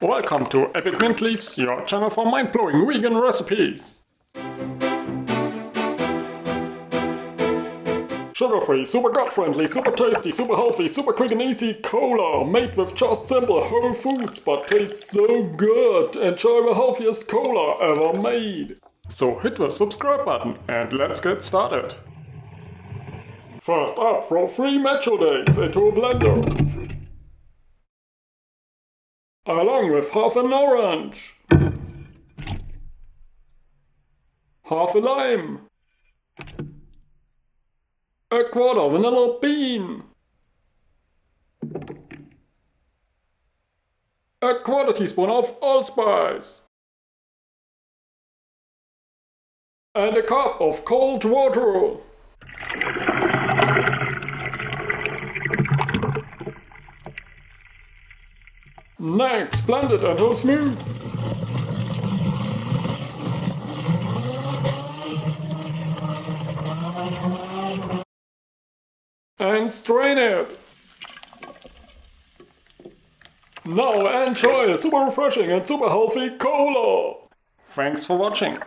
Welcome to Epic Mint Leaves, your channel for mind-blowing vegan recipes. Sugar-free, super gut-friendly, super tasty, super healthy, super quick and easy cola, made with just simple whole foods, but tastes so good. Enjoy the healthiest cola ever made. So hit the subscribe button and let's get started. First up, throw 3 Medjool dates into a blender, along with half an orange, half a lime, a quarter vanilla bean, a quarter teaspoon of allspice, and a cup of cold water. Next, blend it until smooth. And strain it. Now enjoy a super refreshing and super healthy cola. Thanks for watching.